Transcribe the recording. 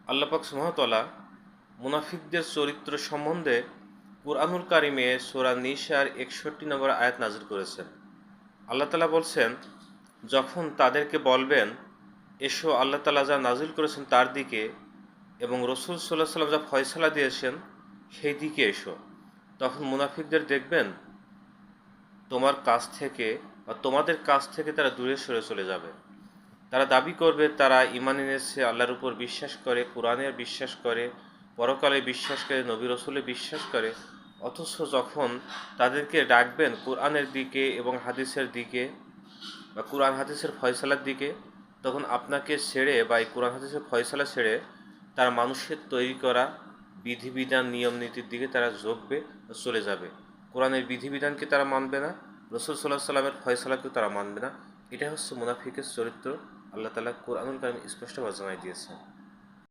আল্লাহ পাক সুবহানাহু ওয়া তাআলা মুনাফিকদের চরিত্র সম্বন্ধে কুরআনুল কারিমে সূরা নিসার ৬১ নম্বর আয়াত নাযিল করেছেন। আল্লাহ তাআলা বলছেন, যখন তাদেরকে বলবেন, এসো আল্লাহ তাআলা যা নাযিল করেছেন তার দিকে এবং রাসূল সাল্লাল্লাহু আলাইহি ওয়াসাল্লাম যা ফয়সালা দিয়েছেন সেই দিকে এসো। তখন মুনাফিকদের দেখবেন তোমার কাছ থেকে বা তোমাদের কাছ থেকে তারা দূরে সরে চলে যাবে। তারা দাবি করবে তারা ঈমান এনেছে, আল্লাহর উপর বিশ্বাস করে, কোরআনের বিশ্বাস করে, পরকালে বিশ্বাস করে, নবী রাসূলে বিশ্বাস করে। অথচ যখন তাদেরকে ডাকবেন কোরআনের দিকে এবং হাদিসের দিকে বা কোরআন হাদিসের ফয়সালার দিকে, তখন আপনাকে ছেড়ে বা এই কোরআন হাদিসের ফয়সালা ছেড়ে তারা মানুষের তৈরি করা বিধিবিধান নিয়ম নীতির দিকে তারা ঝুঁকবে, চলে যাবে। কোরআনের বিধিবিধানকে তারা মানবে না, রাসূল সাল্লাল্লাহু আলাইহি সাল্লামের ফয়সালাকেও তারা মানবে না। এটা হচ্ছে মুনাফিকের চরিত্র। আল্লাহ তাআলা কোরআনুল কারীমে স্পষ্টভাবে জানাই দিয়েছেন।